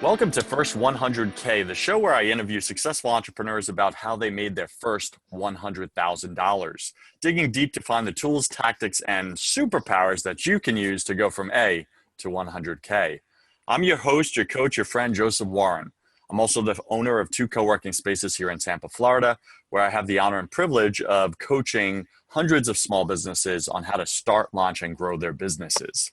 Welcome to First 100K, the show where I interview successful entrepreneurs about how they made their first $100,000, digging deep to find the tools, tactics, and superpowers that you can use to go from A to 100K. I'm your host, your coach, your friend, Joseph Warren. I'm also the owner of two co-working spaces here in Tampa, Florida, where I have the honor and privilege of coaching hundreds of small businesses on how to start, launch, and grow their businesses.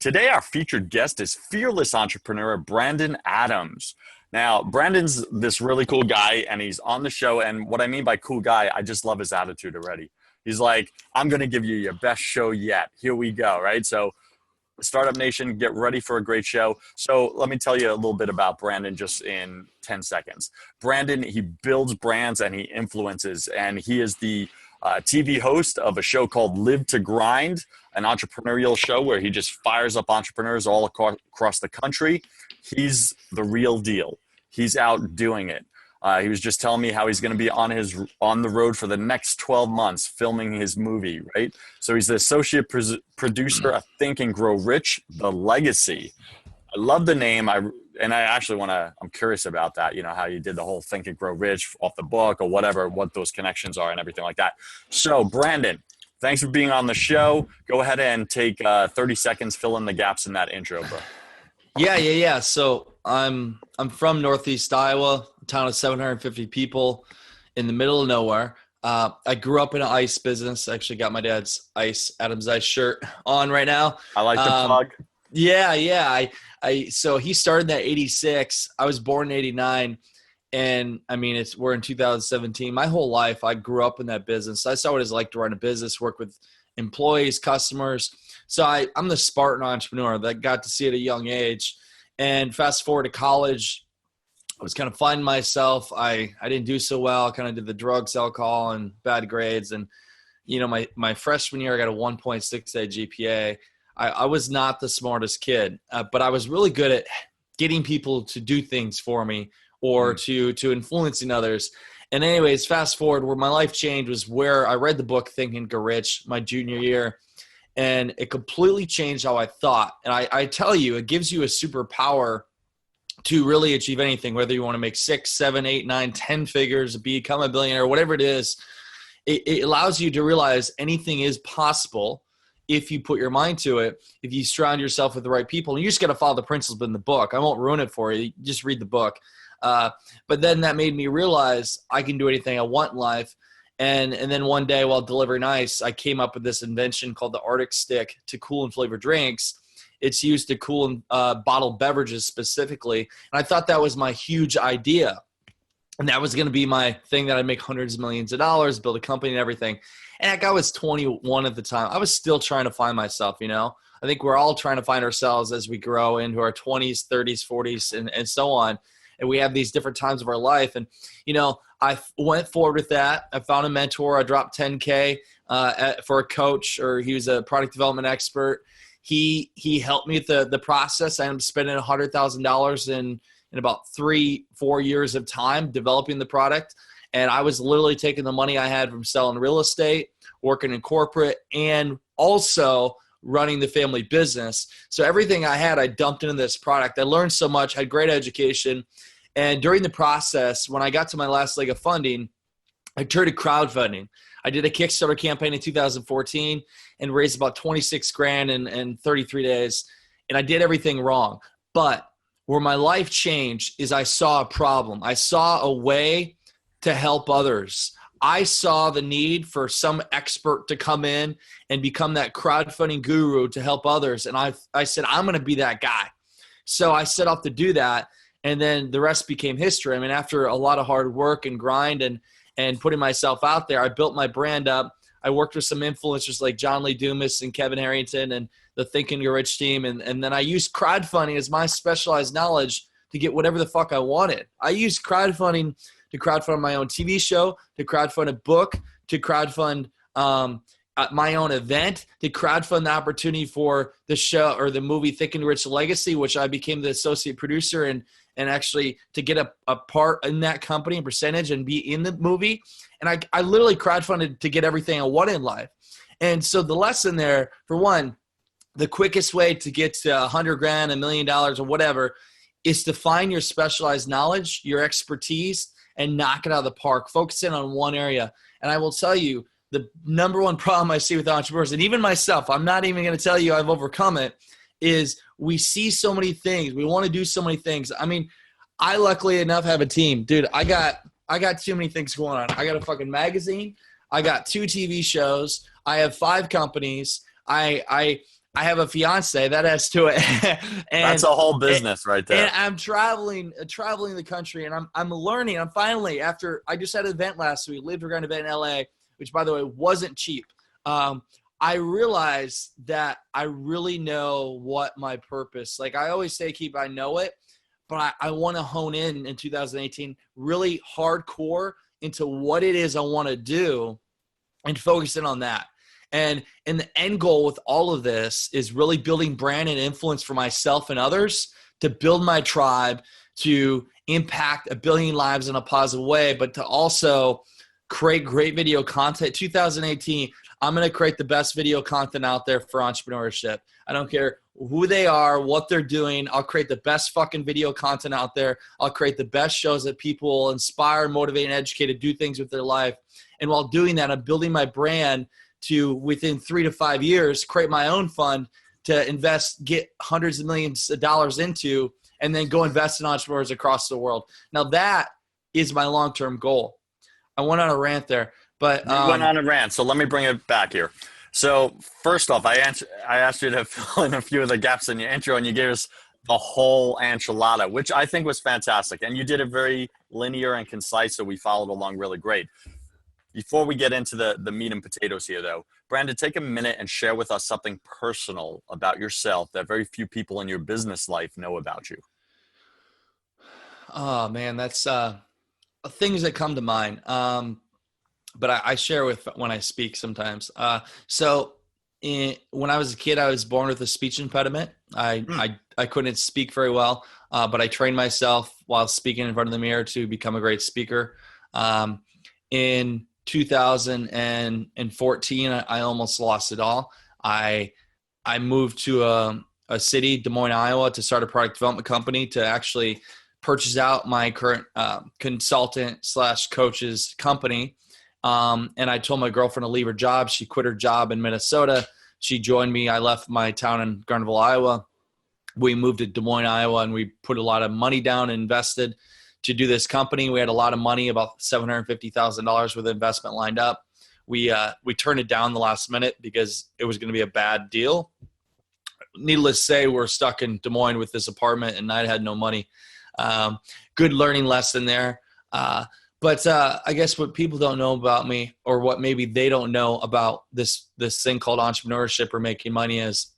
Today, our featured guest is fearless entrepreneur Brandon Adams. Now, Brandon's this really cool guy, and he's on the show. And what I mean by cool guy, I just love his attitude already. He's like, I'm going to give you your best show yet. Here we go, right? So, Startup Nation, get ready for a great show. So let me tell you a little bit about Brandon just in 10 seconds. Brandon, he builds brands and he influences, and he is the TV host of a show called Live to Grind, an entrepreneurial show where he just fires up entrepreneurs all across the country. He's the real deal. He's out doing it. He was just telling me how he's going to be on the road for the next 12 months filming his movie, right? So he's the associate producer of Think and Grow Rich, The Legacy. I love the name. I'm curious about that, how you did the whole Think and Grow Rich off the book or whatever, what those connections are and everything like that. So Brandon, thanks for being on the show. Go ahead and take 30 seconds, fill in the gaps in that intro, bro. Yeah. So I'm from Northeast Iowa, a town of 750 people in the middle of nowhere. I grew up in an ice business. I actually got my dad's Adam's Ice shirt on right now. I like the plug. Yeah. So he started that 86. I was born in 89. And I mean, we're in 2017. My whole life, I grew up in that business. I saw what it's like to run a business, work with employees, customers. So I'm the Spartan entrepreneur that got to see it at a young age. And fast forward to college, I was kind of finding myself. I didn't do so well. I kind of did the drugs, alcohol, and bad grades. And, my freshman year, I got a 1.68 GPA. I was not the smartest kid, but I was really good at getting people to do things for me or to influencing others. And anyways, fast forward, where my life changed was where I read the book Think and Grow Rich my junior year. And it completely changed how I thought. And I tell you, it gives you a superpower to really achieve anything, whether you want to make 6, 7, 8, 9, 10 figures, become a billionaire, whatever it is. It allows you to realize anything is possible if you put your mind to it, if you surround yourself with the right people. And you just got to follow the principles in the book. I won't ruin it for you. Just read the book. But then that made me realize I can do anything I want in life. And then one day while delivering ice, I came up with this invention called the Arctic Stick to cool and flavor drinks. It's used to cool bottled beverages specifically. And I thought that was my huge idea. And that was going to be my thing that I'd make hundreds of millions of dollars, build a company and everything. And I was 21 at the time. I was still trying to find myself, I think we're all trying to find ourselves as we grow into our 20s, 30s, 40s, and so on. And we have these different times of our life. And, I went forward with that. I found a mentor. I dropped $10K for a coach, or he was a product development expert. He helped me with the process. I ended up spending $100,000 in about 3-4 years of time developing the product. And I was literally taking the money I had from selling real estate, working in corporate, and also running the family business. So everything I had, I dumped into this product. I learned so much, had great education. And during the process, when I got to my last leg of funding, I turned to crowdfunding. I did a Kickstarter campaign in 2014 and raised about 26 grand in 33 days. And I did everything wrong. But where my life changed is I saw a problem. I saw a way to help others. I saw the need for some expert to come in and become that crowdfunding guru to help others. And I said, I'm going to be that guy. So I set off to do that. And then the rest became history. I mean, after a lot of hard work and grind and putting myself out there, I built my brand up. I worked with some influencers like John Lee Dumas and Kevin Harrington and the Think and Grow Rich team. And then I used crowdfunding as my specialized knowledge to get whatever the fuck I wanted. I used crowdfunding to crowdfund my own TV show, to crowdfund a book, to crowdfund my own event, to crowdfund the opportunity for the show or the movie Think and Rich Legacy, which I became the associate producer and actually to get a part in that company and percentage and be in the movie. And I literally crowdfunded to get everything I wanted in life. And so the lesson there, for one, the quickest way to get to 100 grand, $1 million or whatever is to find your specialized knowledge, your expertise, and knock it out of the park. Focus in on one area. And I will tell you, the number one problem I see with entrepreneurs, and even myself, I'm not even going to tell you I've overcome it, is we see so many things. We want to do so many things. I mean, I luckily enough have a team. Dude, I got too many things going on. I got a fucking magazine. I got 2 TV shows. I have 5 companies. I have a fiance that adds to it. And that's a whole business right there. And I'm traveling the country, and I'm learning. I'm finally, after I just had an event last week, lived around an event in LA, which by the way wasn't cheap. I realized that I really know what my purpose. Like I always say, I know it, but I want to hone in 2018 really hardcore into what it is I want to do and focus in on that. And the end goal with all of this is really building brand and influence for myself and others, to build my tribe, to impact 1 billion lives in a positive way, but to also create great video content. 2018, I'm going to create the best video content out there for entrepreneurship. I don't care who they are, what they're doing. I'll create the best fucking video content out there. I'll create the best shows that people will inspire, motivate, and educate to do things with their life. And while doing that, I'm building my brand to, within 3 to 5 years, create my own fund to invest, get hundreds of millions of dollars into, and then go invest in entrepreneurs across the world. Now that is my long-term goal. I went on a rant there, but you went on a rant. So let me bring it back here. So first off, I asked you to fill in a few of the gaps in your intro, and you gave us the whole enchilada, which I think was fantastic. And you did it very linear and concise, so we followed along really great. Before we get into the meat and potatoes here, though, Brandon, take a minute and share with us something personal about yourself that very few people in your business life know about you. Oh, man, that's things that come to mind. But I share when I speak sometimes. When I was a kid, I was born with a speech impediment. I couldn't speak very well, but I trained myself while speaking in front of the mirror to become a great speaker. In 2014, I almost lost it all. I moved to a city, Des Moines, Iowa, to start a product development company to actually purchase out my current consultant/coach's company. And I told my girlfriend to leave her job. She quit her job in Minnesota. She joined me. I left my town in Garnerville, Iowa. We moved to Des Moines, Iowa, and we put a lot of money down and invested to do this company. We had a lot of money, about $750,000 worth of investment lined up. We turned it down the last minute because it was going to be a bad deal. Needless to say, we're stuck in Des Moines with this apartment, and I had no money. Good learning lesson there. But I guess what people don't know about me, or what maybe they don't know about this thing called entrepreneurship or making money, is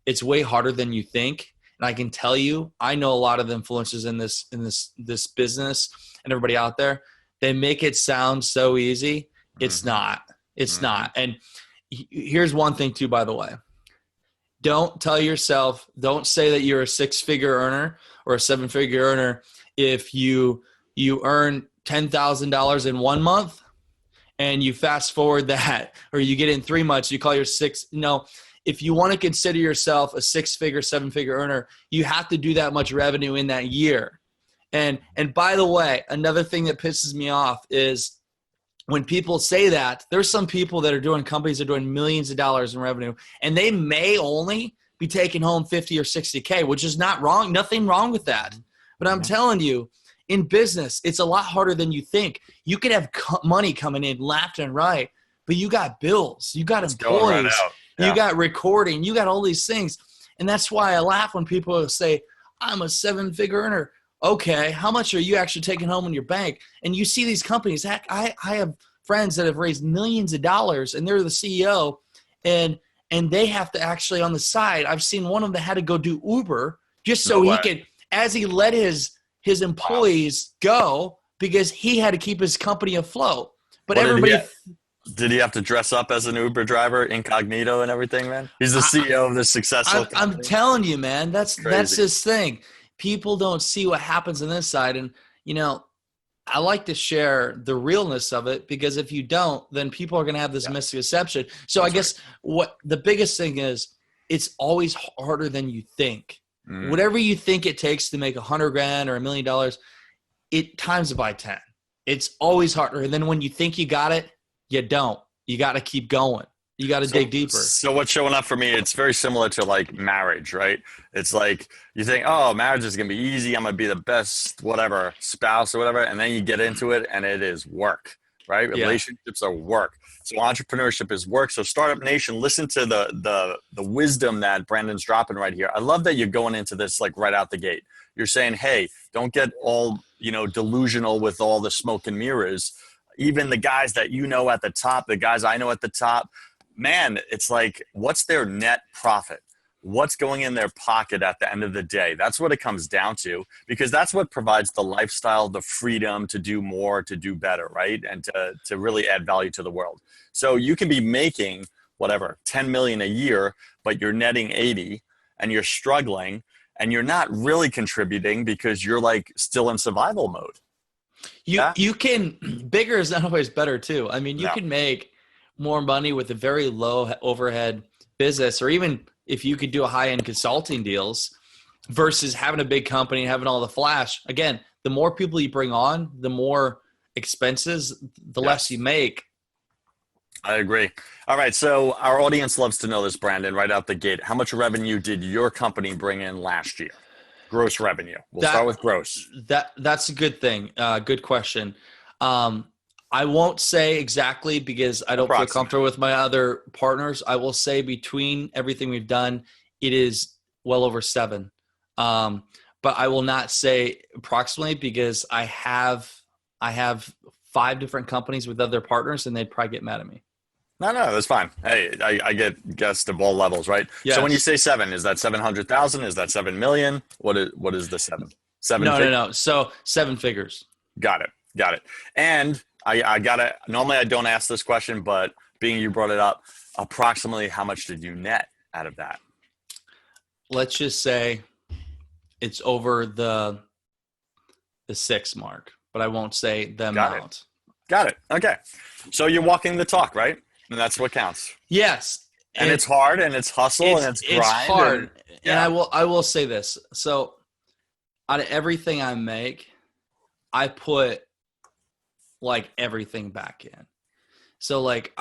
it's way harder than you think. And I can tell you, I know a lot of influencers in this business and everybody out there. They make it sound so easy. It's not. It's not. And here's one thing too, by the way. Don't tell yourself, don't say that you're a 6-figure earner or a 7-figure earner if you earn $10,000 in 1 month and you fast forward that, or you get in 3 months, you call your six. No, if you want to consider yourself a 6-figure, 7-figure earner, you have to do that much revenue in that year. And by the way, another thing that pisses me off is when people say that, there's some people that are doing, companies that are doing millions of dollars in revenue, and they may only be taking home 50 or 60K, which is not wrong. Nothing wrong with that. But I'm telling you, in business, it's a lot harder than you think. You could have money coming in left and right, but you got bills, you got employees, you got recording, you got all these things. And that's why I laugh when people say, I'm a 7-figure earner. Okay, how much are you actually taking home in your bank? And you see these companies. Heck, I have friends that have raised millions of dollars, and they're the CEO, and they have to actually on the side. I've seen one of them had to go do Uber just so he could, as he let his employees go, because he had to keep his company afloat. But everybody. Did he have to dress up as an Uber driver, incognito and everything, man? He's the CEO of this successful company. I'm telling you, man, that's his thing. People don't see what happens on this side. And, I like to share the realness of it, because if you don't, then people are going to have this misconception. So I guess what the biggest thing is, it's always harder than you think. Whatever you think it takes to make $100,000 or $1 million, it times it by 10. It's always harder. And then when you think you got it, you don't. You got to keep going. You got to dig deeper. So what's showing up for me, it's very similar to like marriage, right? It's like you think, oh, marriage is going to be easy. I'm going to be the best, whatever, spouse or whatever. And then you get into it and it is work, right? Yeah. Relationships are work. So entrepreneurship is work. So Startup Nation, listen to the wisdom that Brandon's dropping right here. I love that you're going into this like right out the gate. You're saying, hey, don't get all, delusional with all the smoke and mirrors. Even the guys that at the top, the guys I know at the top, man, it's like, what's their net profit? What's going in their pocket at the end of the day? That's what it comes down to, because that's what provides the lifestyle, the freedom to do more, to do better, right? And to really add value to the world. So you can be making whatever, 10 million a year, but you're netting 80 and you're struggling and you're not really contributing because you're like still in survival mode. You can, bigger is not always better too. I mean, you can make more money with a very low overhead business, or even if you could do a high-end consulting deals versus having a big company, having all the flash. Again, the more people you bring on, the more expenses, the less you make. I agree. All right. So our audience loves to know this, Brandon, right out the gate. How much revenue did your company bring in last year? Gross revenue. We'll start with gross. That's a good thing. Good question. I won't say exactly because I don't feel comfortable with my other partners. I will say between everything we've done, it is well over 7. But I will not say approximately because I have 5 different companies with other partners and they'd probably get mad at me. No, that's fine. Hey, I get guests of all levels, right? Yes. So when you say 7, is that 700,000? Is that 7 million? What is the 7? No. So 7 figures. Got it. And I gotta, normally I don't ask this question, but being you brought it up, approximately how much did you net out of that? Let's just say it's over the 6 mark, but I won't say the amount. Got it. Okay. So you're walking the talk, right? And that's what counts. Yes. And it's hard and it's hustle and it's grind. It's hard. And I will say this. So out of everything I make, I put like everything back in. So like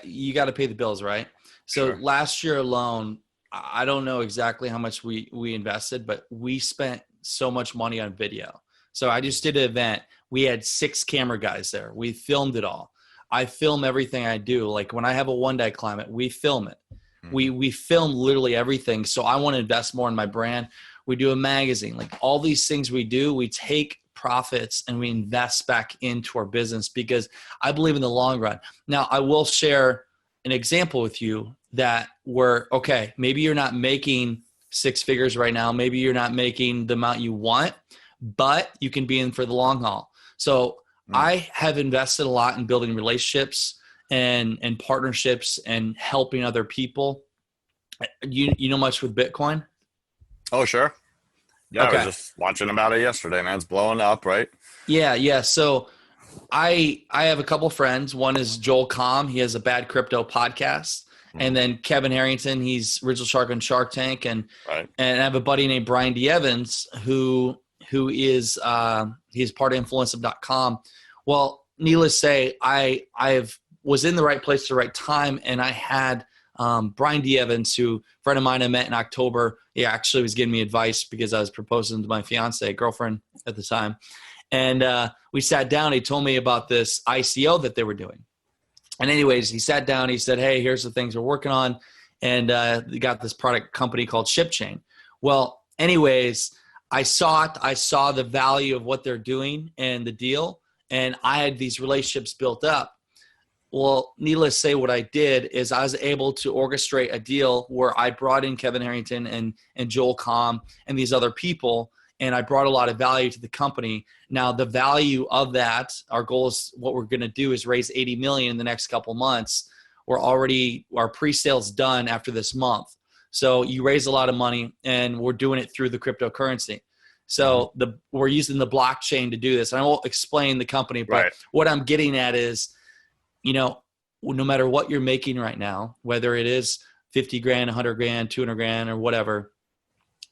you got to pay the bills, right? So Sure. Last year alone, I don't know exactly how much we invested, but we spent so much money on video. So I just did an event. We had 6 camera guys there. We filmed it all. I film everything I do. Like when I have a one-day climate, we film it. Mm-hmm. We film literally everything. So I want to invest more in my brand. We do a magazine. Like all these things we do, we take profits and we invest back into our business because I believe in the long run. Now, I will share an example with you that okay, maybe you're not making 6 figures right now. Maybe you're not making the amount you want, but you can be in for the long haul. So I have invested a lot in building relationships and partnerships and helping other people. You know much with Bitcoin? Oh, sure. Yeah, okay. I was just watching about it yesterday, man. It's blowing up, right? Yeah. So I have a couple friends. One is Joel Comm. He has a Bad Crypto podcast. And then Kevin Harrington, he's Original Shark on Shark Tank. And I have a buddy named Brian D. Evans who is he's part of influensive.com. Well, needless to say, I was in the right place at the right time, and I had Brian D. Evans, who a friend of mine I met in October. He actually was giving me advice because I was proposing to my girlfriend at the time. And we sat down. He told me about this ICO that they were doing. And anyways, he sat down. He said, hey, here's the things we're working on. And they got this product company called ShipChain. Well, anyways, I saw it. I saw the value of what they're doing and the deal. And I had these relationships built up. Well, needless to say, what I did is I was able to orchestrate a deal where I brought in Kevin Harrington and Joel Comm and these other people, and I brought a lot of value to the company. Now, the value of that, our goal is what we're going to do is raise $80 million in the next couple months. Our pre-sale's done after this month. So you raise a lot of money, and we're doing it through the cryptocurrency. So we're using the blockchain to do this. And I won't explain the company, but what I'm getting at is, no matter what you're making right now, whether it is 50 grand, 100 grand, 200 grand, or whatever,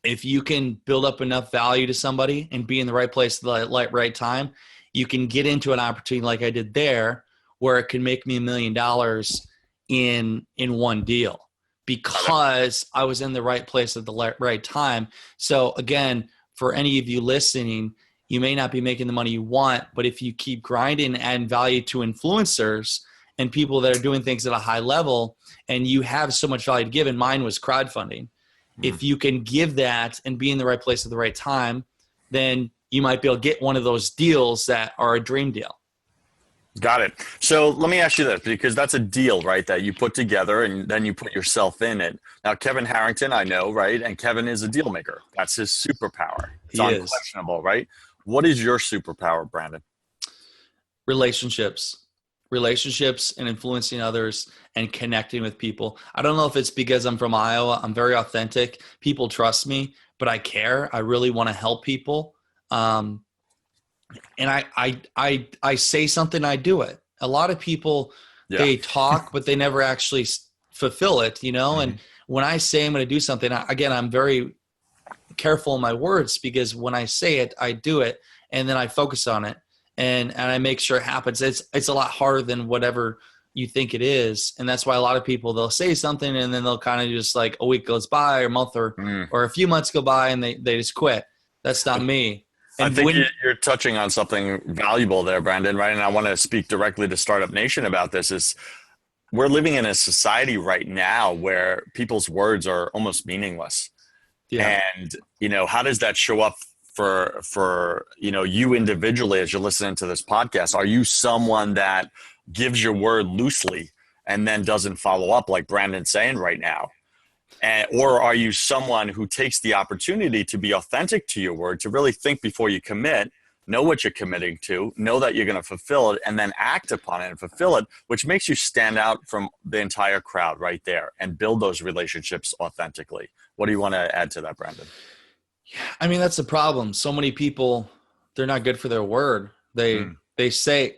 if you can build up enough value to somebody and be in the right place at the right time, you can get into an opportunity like I did there, where it can make me $1 million in one deal because I was in the right place at the right time. So again, for any of you listening, you may not be making the money you want, but if you keep grinding and adding value to influencers and people that are doing things at a high level, and you have so much value to give, and mine was crowdfunding. If you can give that and be in the right place at the right time, then you might be able to get one of those deals that are a dream deal. Got it. So let me ask you this, because that's a deal, right, that you put together and then you put yourself in it. Now, Kevin Harrington, I know, right, and Kevin is a deal maker. That's his superpower. It's unquestionable, right? What is your superpower, Brandon? Relationships and influencing others and connecting with people. I don't know if it's because I'm from Iowa. I'm very authentic. People trust me, but I care. I really want to help people. And I say something, I do it. A lot of people, they talk, but they never actually fulfill it, you know? And when I say I'm going to do something, again, I'm very careful in my words, because when I say it, I do it, and then I focus on it. And I make sure it happens. It's a lot harder than whatever you think it is. And that's why a lot of people, they'll say something and then they'll kind of just like a week goes by or a month or a few months go by and they just quit. That's not me. And I think you're touching on something valuable there, Brandon, right? And I want to speak directly to Startup Nation about this. Is we're living in a society right now where people's words are almost meaningless. Yeah. And, you know, how does that show up for you know, you individually as you're listening to this podcast? Are you someone that gives your word loosely and then doesn't follow up like Brandon's saying right now? Or are you someone who takes the opportunity to be authentic to your word, to really think before you commit, know what you're committing to, know that you're going to fulfill it, and then act upon it and fulfill it, which makes you stand out from the entire crowd right there and build those relationships authentically? What do you want to add to that, Brandon? I mean, that's the problem. So many people, they're not good for their word. They say,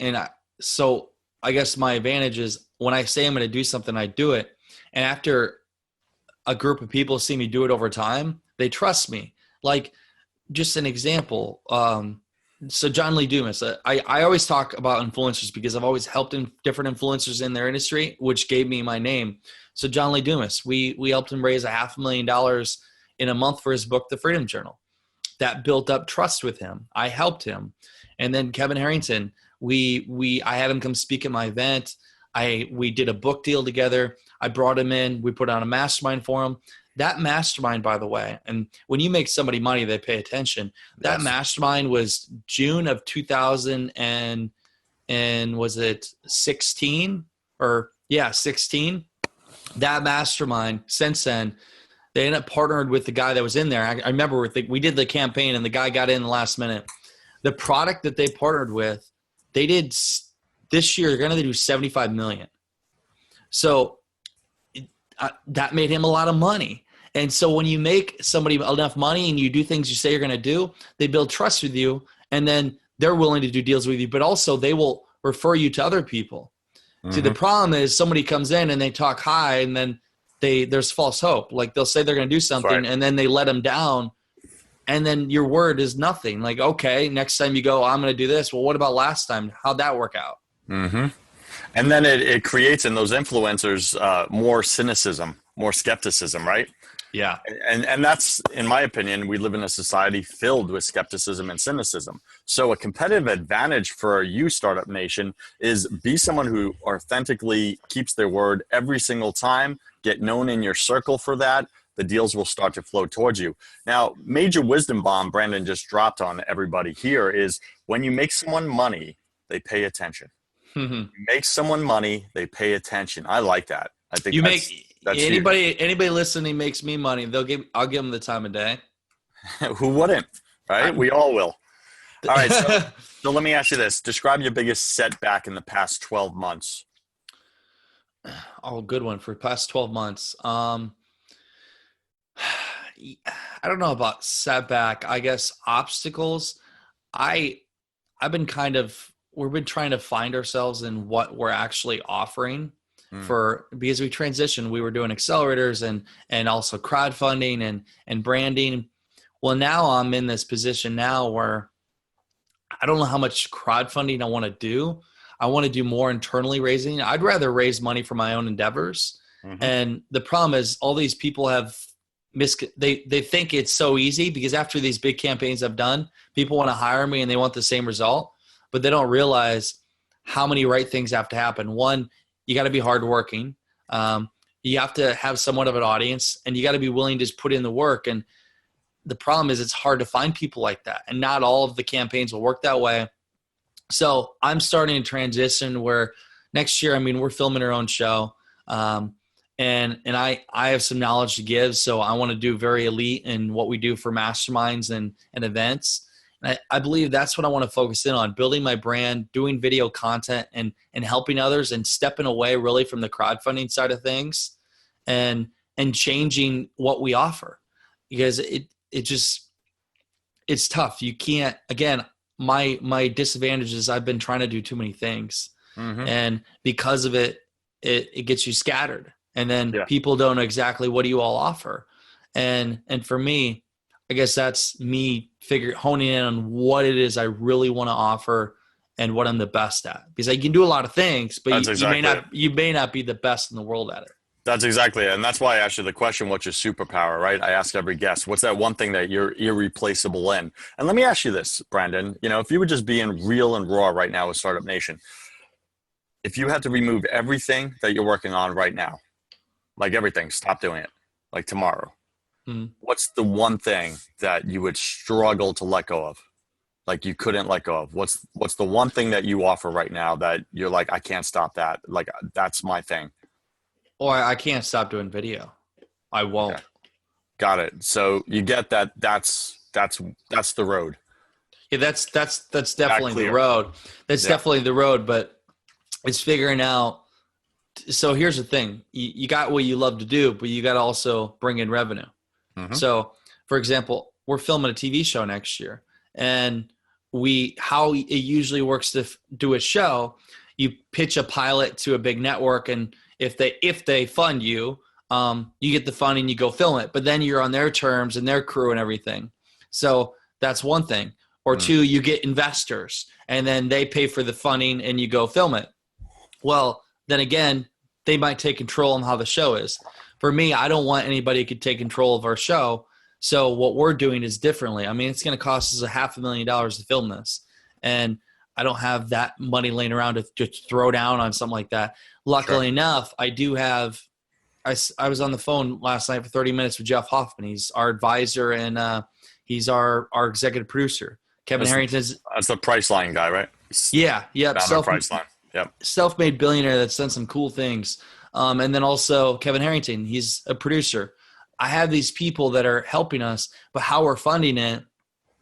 so I guess my advantage is when I say I'm going to do something, I do it. And after a group of people see me do it over time, they trust me. Like, just an example. So John Lee Dumas, I always talk about influencers because I've always helped different influencers in their industry, which gave me my name. So John Lee Dumas, we helped him raise $500,000 in a month for his book, The Freedom Journal. That built up trust with him. I helped him. And then Kevin Harrington, I had him come speak at my event. We did a book deal together. I brought him in. We put on a mastermind for him. That mastermind, by the way, and when you make somebody money, they pay attention. That mastermind was June of 2000 and was it 16 or 16? That mastermind, since then, they ended up partnered with the guy that was in there. I remember we did the campaign and the guy got in the last minute. The product that they partnered with, they did this year, they're going to do 75 million. So that made him a lot of money. And so when you make somebody enough money and you do things you say you're going to do, they build trust with you, and then they're willing to do deals with you, but also they will refer you to other people. See, the problem is somebody comes in and they talk high, and then there's false hope. Like, they'll say they're going to do something, and then they let them down, and then your word is nothing. Like, okay, next time you go, I'm going to do this. Well, what about last time? How'd that work out? And then it creates in those influencers more cynicism, more skepticism, right? Yeah. And that's, in my opinion, we live in a society filled with skepticism and cynicism. So a competitive advantage for you, Startup Nation, is be someone who authentically keeps their word every single time. Get known in your circle for that. The deals will start to flow towards you. Now, major wisdom bomb Brandon just dropped on everybody here is when you make someone money, they pay attention. You make someone money, they pay attention. I like that. I think that's anybody listening makes me money. I'll give them the time of day. Who wouldn't, right? We all will. All right. So let me ask you this. Describe your biggest setback in the past 12 months. Oh, good one for past 12 months. I don't know about setback. I guess obstacles. We've been trying to find ourselves in what we're actually offering because we transitioned. We were doing accelerators and also crowdfunding and branding. Well, now I'm in this position now where I don't know how much crowdfunding I want to do. I want to do more internally raising. I'd rather raise money for my own endeavors. Mm-hmm. And the problem is all these people have they think it's so easy because after these big campaigns I've done, people want to hire me and they want the same result, but they don't realize how many right things have to happen. One, you got to be hardworking. You have to have somewhat of an audience, and you got to be willing to just put in the work. And the problem is it's hard to find people like that, and not all of the campaigns will work that way. So I'm starting to transition where next year, I mean, we're filming our own show. And I have some knowledge to give. So I want to do very elite in what we do for masterminds and events. And I believe that's what I want to focus in on, building my brand, doing video content and helping others and stepping away really from the crowdfunding side of things and changing what we offer, because it's tough. You can't, again, my disadvantage is I've been trying to do too many things. Mm-hmm. And because of it gets you scattered. And then people don't know exactly what do you all offer. And for me, I guess that's me honing in on what it is I really want to offer and what I'm the best at. Because I can do a lot of things, but you may not be the best in the world at it. That's exactly it. And that's why I asked you the question, what's your superpower, right? I ask every guest, what's that one thing that you're irreplaceable in? And let me ask you this, Brandon, if you were just being real and raw right now with Startup Nation, if you had to remove everything that you're working on right now, like everything, stop doing it, like tomorrow, what's the one thing that you would struggle to let go of? Like you couldn't let go of? What's the one thing that you offer right now that you're like, I can't stop that. Like, that's my thing. Or I can't stop doing video. I won't. Okay. Got it. So you get that. That's the road. Yeah, that's definitely the road. That's definitely the road, but it's figuring out. So here's the thing. You got what you love to do, but you got to also bring in revenue. Mm-hmm. So for example, we're filming a TV show next year, and how it usually works to do a show, you pitch a pilot to a big network, and if they fund you, you get the funding, you go film it, but then you're on their terms and their crew and everything. So that's one thing. Or two, you get investors and then they pay for the funding and you go film it. Well, then again, they might take control on how the show is. For me, I don't want anybody who could take control of our show. So what we're doing is differently. I mean, it's going to cost us $500,000 to film this. And I don't have that money laying around to just throw down on something like that. Luckily enough, I do have – I was on the phone last night for 30 minutes with Jeff Hoffman. He's our advisor and he's our executive producer. Kevin Harrington's – That's the Priceline guy, right? Yeah. Yep. Priceline. Yep. Self-made billionaire that's done some cool things. And then also Kevin Harrington, he's a producer. I have these people that are helping us, but how we're funding it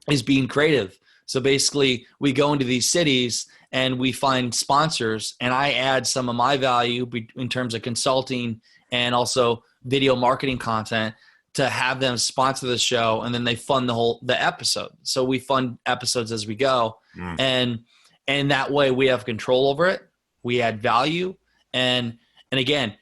is being creative. So basically we go into these cities and we find sponsors, and I add some of my value in terms of consulting and also video marketing content to have them sponsor the show, and then they fund the episode. So we fund episodes as we go. And that way we have control over it. We add value. And again,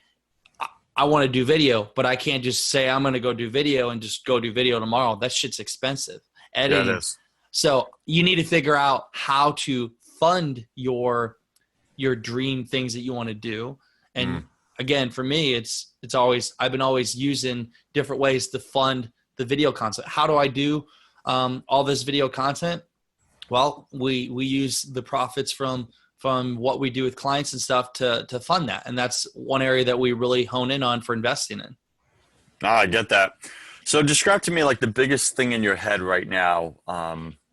I want to do video, but I can't just say I'm going to go do video and just go do video tomorrow. That shit's expensive. Editing. Yeah, it is. So you need to figure out how to fund your dream things that you want to do. And again, for me, I've been always using different ways to fund the video content. How do I do all this video content? Well, we use the profits from what we do with clients and stuff to fund that. And that's one area that we really hone in on for investing in. I get that. So describe to me like the biggest thing in your head right now.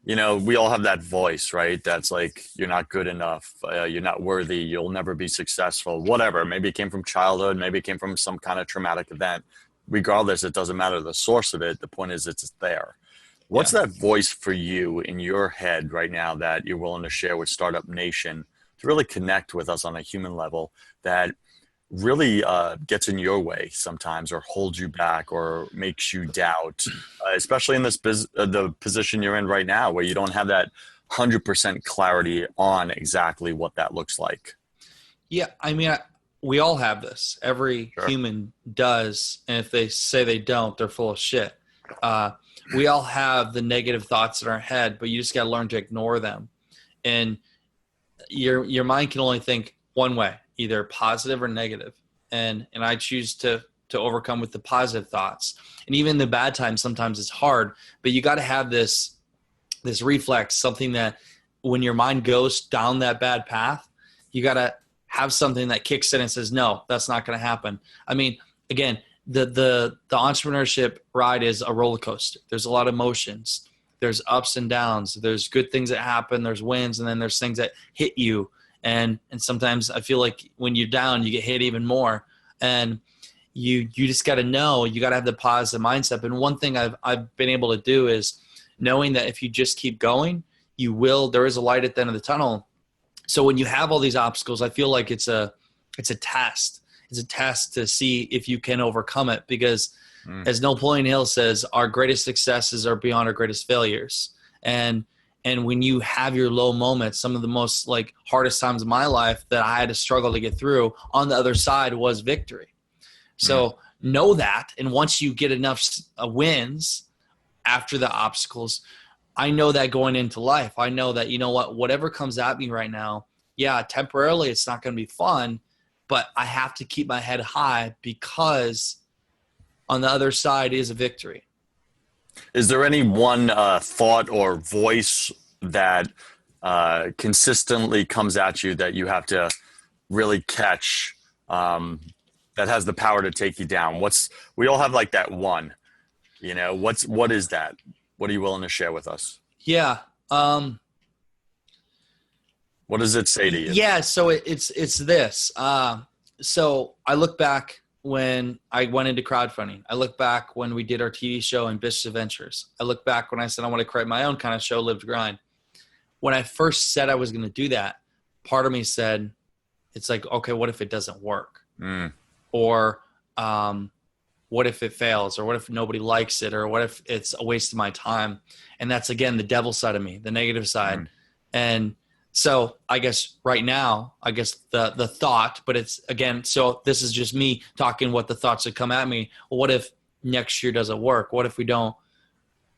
We all have that voice, right? That's like, you're not good enough. You're not worthy. You'll never be successful, whatever. Maybe it came from childhood. Maybe it came from some kind of traumatic event. Regardless, it doesn't matter the source of it. The point is it's there. What's that voice for you in your head right now that you're willing to share with Startup Nation to really connect with us on a human level that really gets in your way sometimes, or holds you back, or makes you doubt, especially in this the position you're in right now, where you don't have that 100% clarity on exactly what that looks like? Yeah, I mean, we all have this. Every human does, and if they say they don't, they're full of shit. we all have the negative thoughts in our head, but you just got to learn to ignore them. And your mind can only think one way, either positive or negative. And I choose to overcome with the positive thoughts. And even the bad times, sometimes it's hard, but you got to have this reflex, something that when your mind goes down that bad path, you got to have something that kicks in and says, no, that's not going to happen. I mean, again, the entrepreneurship ride is a roller coaster. There's a lot of emotions. There's ups and downs. There's good things that happen. There's wins. And then there's things that hit you. And sometimes I feel like when you're down, you get hit even more. And you just got to know, you got to have the positive mindset. And one thing I've been able to do is knowing that if you just keep going, there is a light at the end of the tunnel. So when you have all these obstacles, I feel like it's a test. It's a test to see if you can overcome it, because as Napoleon Hill says, our greatest successes are beyond our greatest failures. And when you have your low moments, some of the most hardest times of my life that I had to struggle to get through, on the other side was victory. So know that. And once you get enough wins after the obstacles, I know that going into life, I know that, you know what, whatever comes at me right now, yeah, temporarily it's not going to be fun, but I have to keep my head high, because on the other side is a victory. Is there any one thought or voice that consistently comes at you that you have to really catch, that has the power to take you down? We all have that one, what is that? What are you willing to share with us? Yeah. What does it say to you? Yeah. So it's this. So I look back when I went into crowdfunding. I look back when we did our TV show, Ambitious Adventures. I look back when I said I want to create my own kind of show, Live to Grind. When I first said I was going to do that, part of me said, it's okay, what if it doesn't work? Or what if it fails? Or what if nobody likes it? Or what if it's a waste of my time? And that's, again, the devil side of me, the negative side. And so I guess right now, the thought, but it's, again, so this is just me talking what the thoughts that come at me. Well, what if next year doesn't work? What if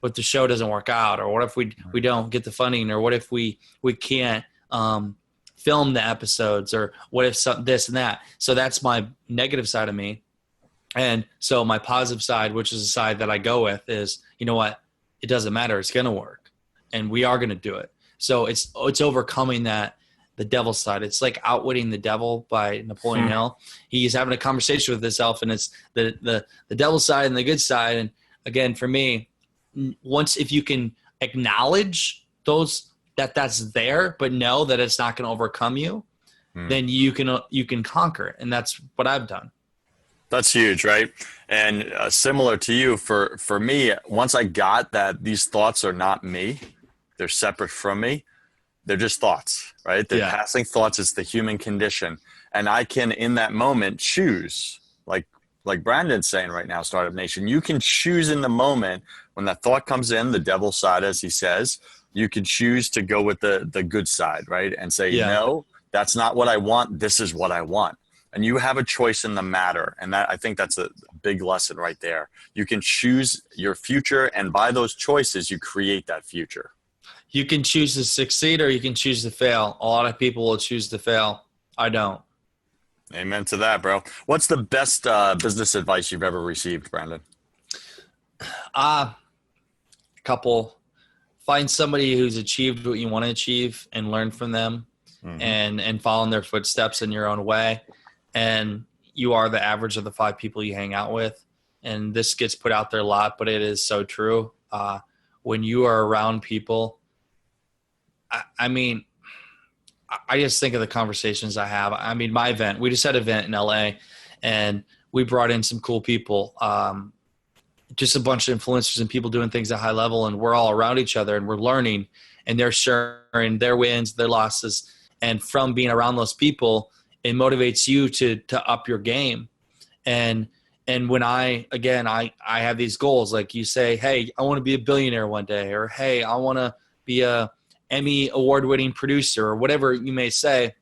what the show doesn't work out? Or what if we don't get the funding? Or what if we can't film the episodes? Or what if this and that? So that's my negative side of me. And so my positive side, which is the side that I go with, is, you know what? It doesn't matter. It's going to work. And we are going to do it. So it's overcoming the devil side. It's like Outwitting the Devil by Napoleon Hill. He's having a conversation with himself, and it's the devil side and the good side. And again, for me, if you can acknowledge that's there, but know that it's not going to overcome you, then you can conquer it. And that's what I've done. That's huge, right? And similar to you, for me, once I got that these thoughts are not me, they're separate from me, they're just thoughts, right? They're passing thoughts. It's the human condition. And I can, in that moment, choose, like Brandon's saying right now, Startup Nation, you can choose in the moment when that thought comes in, the devil side, as he says, you can choose to go with the good side, right? And say, no, that's not what I want. This is what I want. And you have a choice in the matter. And I think that's a big lesson right there. You can choose your future, and by those choices, you create that future. You can choose to succeed, or you can choose to fail. A lot of people will choose to fail. I don't. Amen to that, bro. What's the best business advice you've ever received, Brandon? A couple. Find somebody who's achieved what you want to achieve and learn from them, and follow in their footsteps in your own way. And you are the average of the 5 people you hang out with. And this gets put out there a lot, but it is so true. When you are around people, I just think of the conversations I have. I mean, my event, we just had an event in LA, and we brought in some cool people, just a bunch of influencers and people doing things at high level, and we're all around each other and we're learning, and they're sharing their wins, their losses. And from being around those people, it motivates you to up your game. And when I have these goals, like you say, hey, I want to be a billionaire one day, or hey, I want to be a Emmy award-winning producer, or whatever you may say.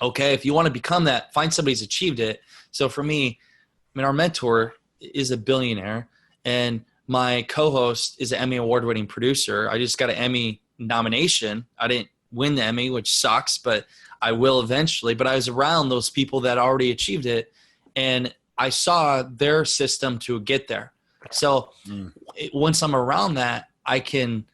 Okay, if you want to become that, find somebody who's achieved it. So for me, our mentor is a billionaire, and my co-host is an Emmy award-winning producer. I just got an Emmy nomination. I didn't win the Emmy, which sucks, but I will eventually. But I was around those people that already achieved it, and I saw their system to get there. So once I'm around that, I can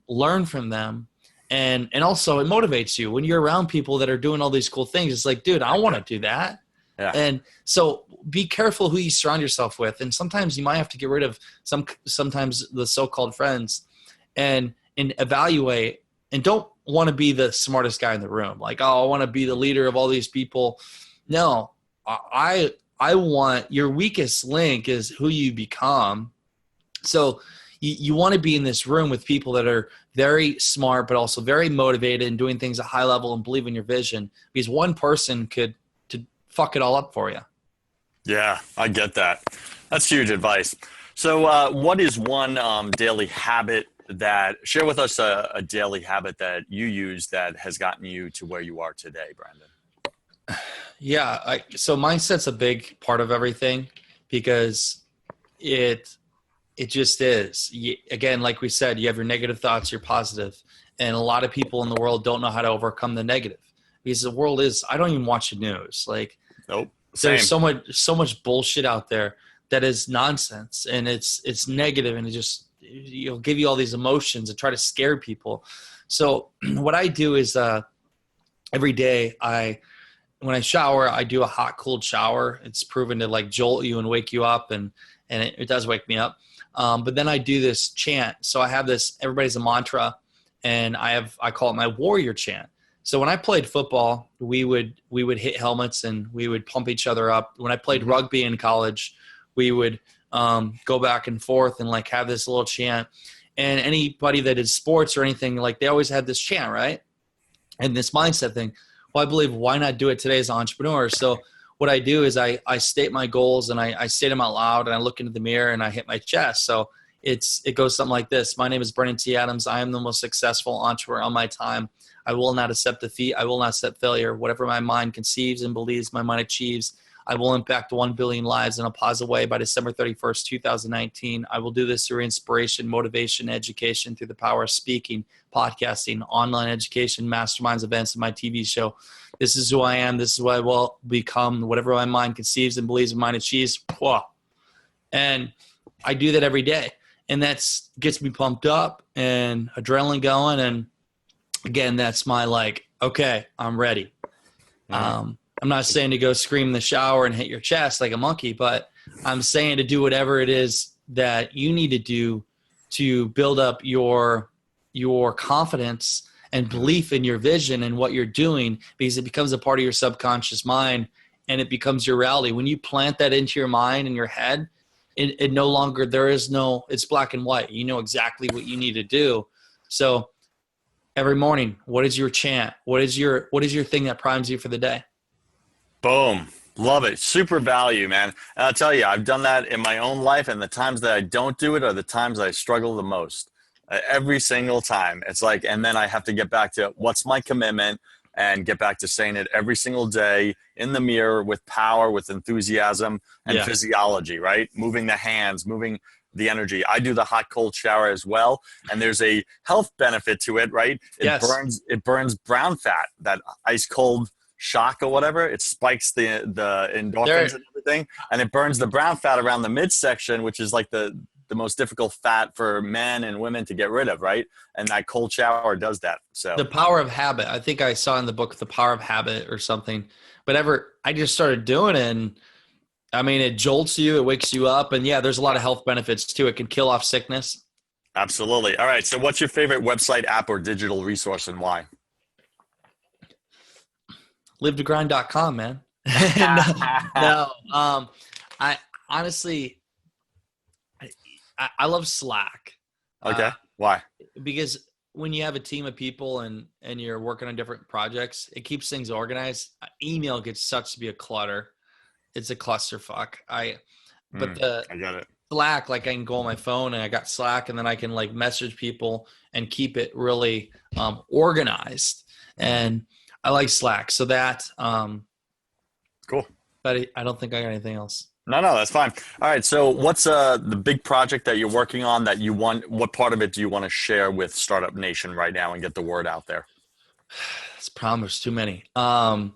learn from them. And also it motivates you when you're around people that are doing all these cool things. It's like, dude, I want to do that. Yeah. And so be careful who you surround yourself with. And sometimes you might have to get rid of sometimes the so-called friends and evaluate, and don't want to be the smartest guy in the room. Like, oh, I want to be the leader of all these people. No, I want, your weakest link is who you become. So you want to be in this room with people that are very smart, but also very motivated and doing things at high level and believe in your vision, because one person could fuck it all up for you. Yeah, I get that. That's huge advice. So what is one daily habit share with us a daily habit that you use that has gotten you to where you are today, Brandon? Yeah. So mindset's a big part of everything, because it just is. Again, like we said, you have your negative thoughts, your positive. And a lot of people in the world don't know how to overcome the negative, because the world is, I don't even watch the news. Like, nope. Same. There's so much bullshit out there that is nonsense, and it's negative, and it'll give you all these emotions and try to scare people. So what I do is every day when I shower, I do a hot, cold shower. It's proven to like jolt you and wake you up, and it does wake me up. But then I do this chant. So I have this, everybody's a mantra, and I call it my Warrior Chant. So when I played football, we would hit helmets and we would pump each other up. When I played rugby in college, we would go back and forth and like have this little chant. And anybody that did sports or anything, like they always had this chant, right? And this mindset thing. Well, I believe, why not do it today as an entrepreneur? So what I do is I state my goals, and I state them out loud, and I look into the mirror and I hit my chest. So it goes something like this. My name is Brandon T. Adams. I am the most successful entrepreneur on my time. I will not accept defeat. I will not accept failure. Whatever my mind conceives and believes, my mind achieves. I will impact 1 billion lives in a positive way by December 31st, 2019. I will do this through inspiration, motivation, education, through the power of speaking, podcasting, online education, masterminds, events, and my TV show. This is who I am. This is what I will become. Whatever my mind conceives and believes, my mind achieves. And I do that every day. And that gets me pumped up and adrenaline going. And again, that's my like, okay, I'm ready. I'm not saying to go scream in the shower and hit your chest like a monkey, but I'm saying to do whatever it is that you need to do to build up your confidence and belief in your vision and what you're doing, because it becomes a part of your subconscious mind and it becomes your reality. When you plant that into your mind and your head, it no longer, it's black and white. You know exactly what you need to do. So every morning, what is your chant? What is your thing that primes you for the day? Boom. Love it. Super value, man. And I'll tell you, I've done that in my own life, and the times that I don't do it are the times I struggle the most. Every single time. It's like, and then I have to get back to what's my commitment and get back to saying it every single day in the mirror with power, with enthusiasm and physiology, right? Moving the hands, moving the energy. I do the hot, cold shower as well. And there's a health benefit to it, right? It burns brown fat, that ice cold shock or whatever. It spikes the endorphins and everything, and it burns the brown fat around the midsection, which is like the most difficult fat for men and women to get rid of, right? And that cold shower does that. So the power of habit. I think I saw in the book The Power of Habit or something. But I just started doing it, and I mean, it jolts you, it wakes you up, and there's a lot of health benefits too. It can kill off sickness. Absolutely. All right. So what's your favorite website, app, or digital resource, and why? LiveToGrind.com, man. I honestly, I love Slack. Okay. Why? Because when you have a team of people and you're working on different projects, it keeps things organized. Email gets such to be a clutter. It's a clusterfuck. I got it. Slack, like I can go on my phone and I got Slack, and then I can like message people and keep it really organized. And I like Slack. So that cool. But I don't think I got anything else. No, that's fine. All right. So what's the big project that you're working on that you want? What part of it do you want to share with Startup Nation right now and get the word out there? It's problem. There's too many. I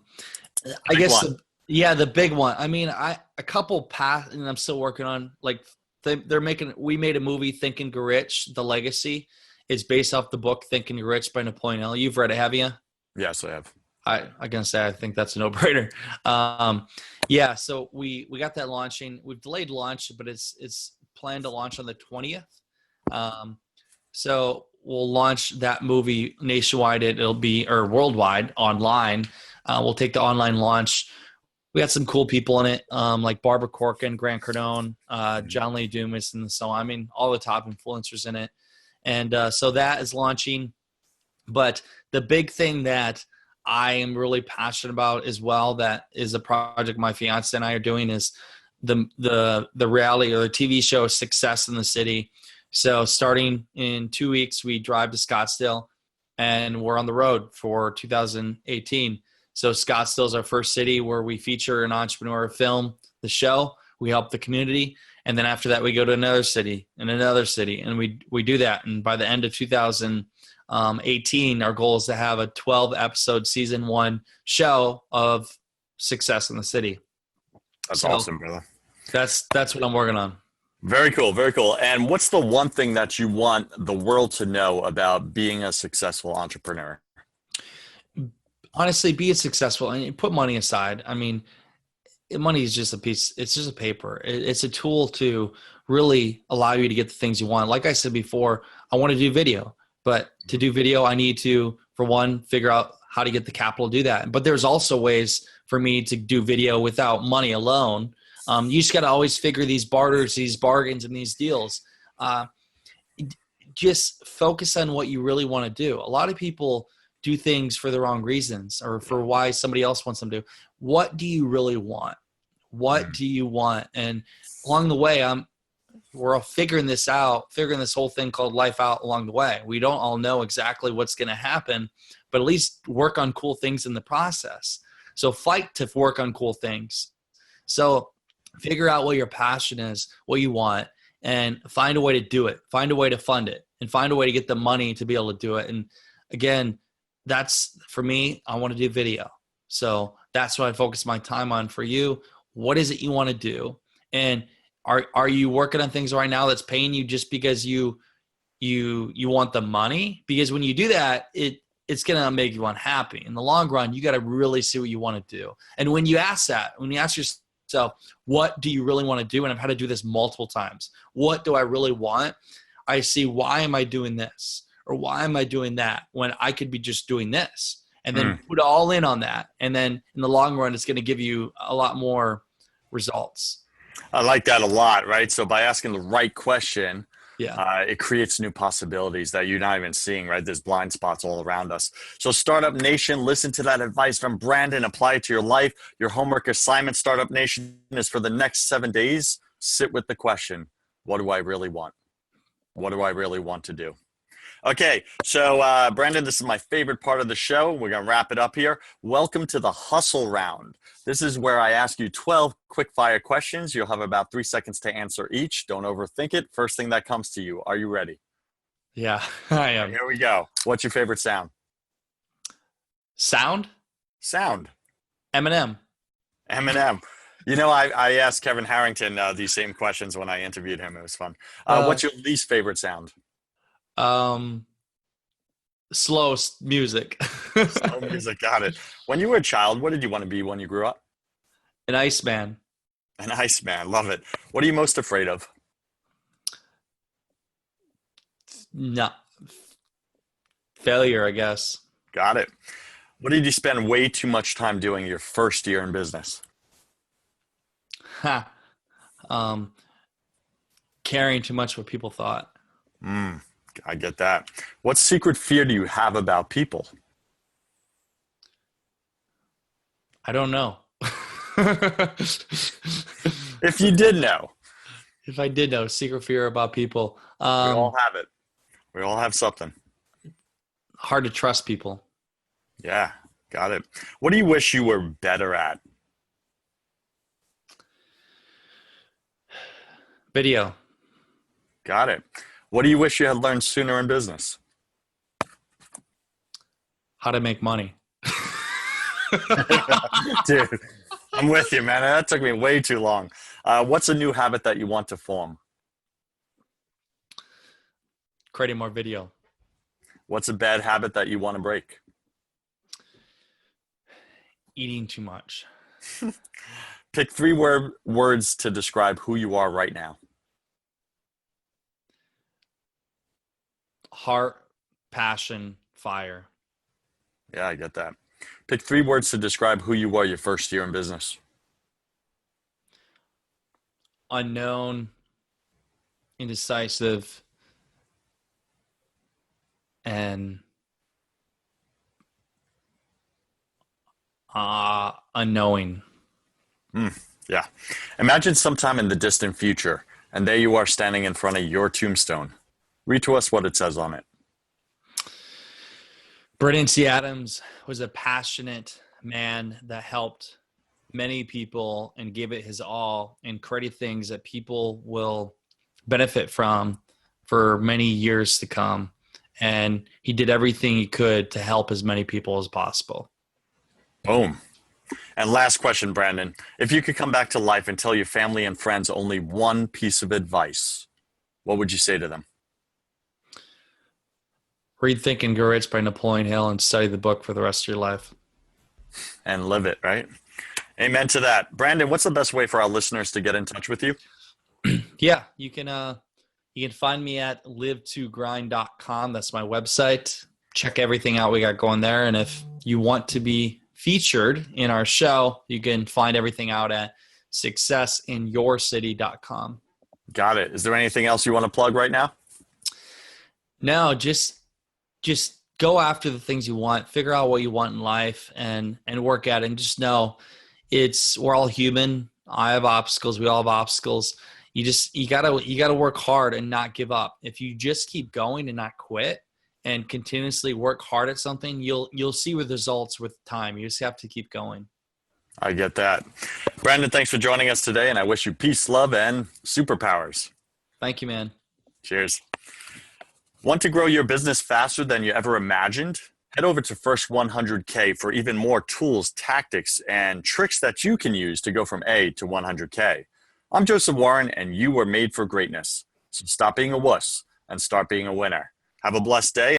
Pick guess one. yeah, the big one. I mean, a couple past, and I'm still working on like they're making. We made a movie, Think and Grow Rich. The Legacy is based off the book Think and Grow Rich by Napoleon Hill. You've read it, have you? Yes, I have. I can say I think that's a no-brainer. Yeah, so we got that launching. We've delayed launch, but it's planned to launch on the 20th. Um, so we'll launch that movie nationwide. It'll be or worldwide online. We'll take the online launch. We got some cool people in it, like Barbara Corcoran, Grant Cardone, John Lee Dumas, and so on. I mean, all the top influencers in it. And so that is launching. But the big thing that I am really passionate about as well, that is a project my fiance and I are doing, is the reality or the TV show Success in the City. So starting in 2 weeks, we drive to Scottsdale and we're on the road for 2018. So Scottsdale is our first city where we feature an entrepreneur, film the show. We help the community. And then after that, we go to another city and another city. And we do that. And by the end of 2018, our goal is to have a 12-episode season 1 show of Success in the City. That's So awesome, brother. that's what I'm working on. Very cool. Very cool. And what's the one thing that you want the world to know about being a successful entrepreneur? Honestly, be successful and put money aside. I mean, money is just a piece. It's just a paper. It's a tool to really allow you to get the things you want. Like I said before, I want to do video, but to do video, I need to, for one, figure out how to get the capital to do that. But there's also ways for me to do video without money alone. You just got to always figure these barters, these bargains, and these deals. Just focus on what you really want to do. A lot of people do things for the wrong reasons or for why somebody else wants them to. What do you really want? What do you want? And along the way, we're all figuring this out, figuring this whole thing called life out along the way. We don't all know exactly what's going to happen, but at least work on cool things in the process. So fight to work on cool things. So figure out what your passion is, what you want, and find a way to do it. Find a way to fund it and find a way to get the money to be able to do it. And again, that's for me, I want to do video. So that's what I focus my time on. For you, what is it you want to do? And are you working on things right now that's paying you just because you want the money? Because when you do that, it's going to make you unhappy. In the long run, you got to really see what you want to do. And when you ask yourself, what do you really want to do? And I've had to do this multiple times. What do I really want? I see, why am I doing this? Or why am I doing that when I could be just doing this? And then put all in on that. And then in the long run, it's going to give you a lot more results. I like that a lot, right? So by asking the right question, Yeah. it creates new possibilities that you're not even seeing, right? There's blind spots all around us. So Startup Nation, listen to that advice from Brandon, apply it to your life. Your homework assignment, Startup Nation, is for the next 7 days. Sit with the question, what do I really want? What do I really want to do? Okay, so Brandon, this is my favorite part of the show. We're going to wrap it up here. Welcome to the hustle round. This is where I ask you 12 quick fire questions. You'll have about 3 seconds to answer each. Don't overthink it. First thing that comes to you. Are you ready? Yeah, I am. Here we go. What's your favorite sound? Sound? Sound. Eminem. Eminem. You know, I asked Kevin Harrington these same questions when I interviewed him. It was fun. What's your least favorite sound? Slow music. Slow music. Got it. When you were a child, what did you want to be when you grew up? An Iceman. An Iceman. Love it. What are you most afraid of? No. Failure, I guess. Got it. What did you spend way too much time doing your first year in business? Ha. Caring too much what people thought. I get that. What secret fear do you have about people? I don't know. If you did know. If I did know, secret fear about people. We all have it. We all have something. Hard to trust people. Yeah, got it. What do you wish you were better at? Video. Got it. What do you wish you had learned sooner in business? How to make money. Dude, I'm with you, man. That took me way too long. What's a new habit that you want to form? Creating more video. What's a bad habit that you want to break? Eating too much. Pick three words to describe who you are right now. Heart, passion, fire. Yeah, I get that. Pick three words to describe who you were your first year in business. Unknown, indecisive, and unknowing. Yeah. Imagine sometime in the distant future, and there you are standing in front of your tombstone. Read to us what it says on it. Brennan C. Adams was a passionate man that helped many people and gave it his all and created things that people will benefit from for many years to come. And he did everything he could to help as many people as possible. Boom. And last question, Brandon. If you could come back to life and tell your family and friends only one piece of advice, what would you say to them? Read Think and Grow Rich by Napoleon Hill and study the book for the rest of your life. And live it, right? Amen to that. Brandon, what's the best way for our listeners to get in touch with you? Yeah, you can find me at live2grind.com. That's my website. Check everything out we got going there. And if you want to be featured in our show, you can find everything out at successinyourcity.com. Got it. Is there anything else you want to plug right now? No, just go after the things you want, figure out what you want in life and work at it. And just know we're all human. I have obstacles. We all have obstacles. You gotta work hard and not give up. If you just keep going and not quit and continuously work hard at something, you'll see the results with time. You just have to keep going. I get that. Brandon, thanks for joining us today, and I wish you peace, love, and superpowers. Thank you, man. Cheers. Want to grow your business faster than you ever imagined? Head over to First 100K for even more tools, tactics, and tricks that you can use to go from A to 100K. I'm Joseph Warren, and you were made for greatness. So stop being a wuss and start being a winner. Have a blessed day.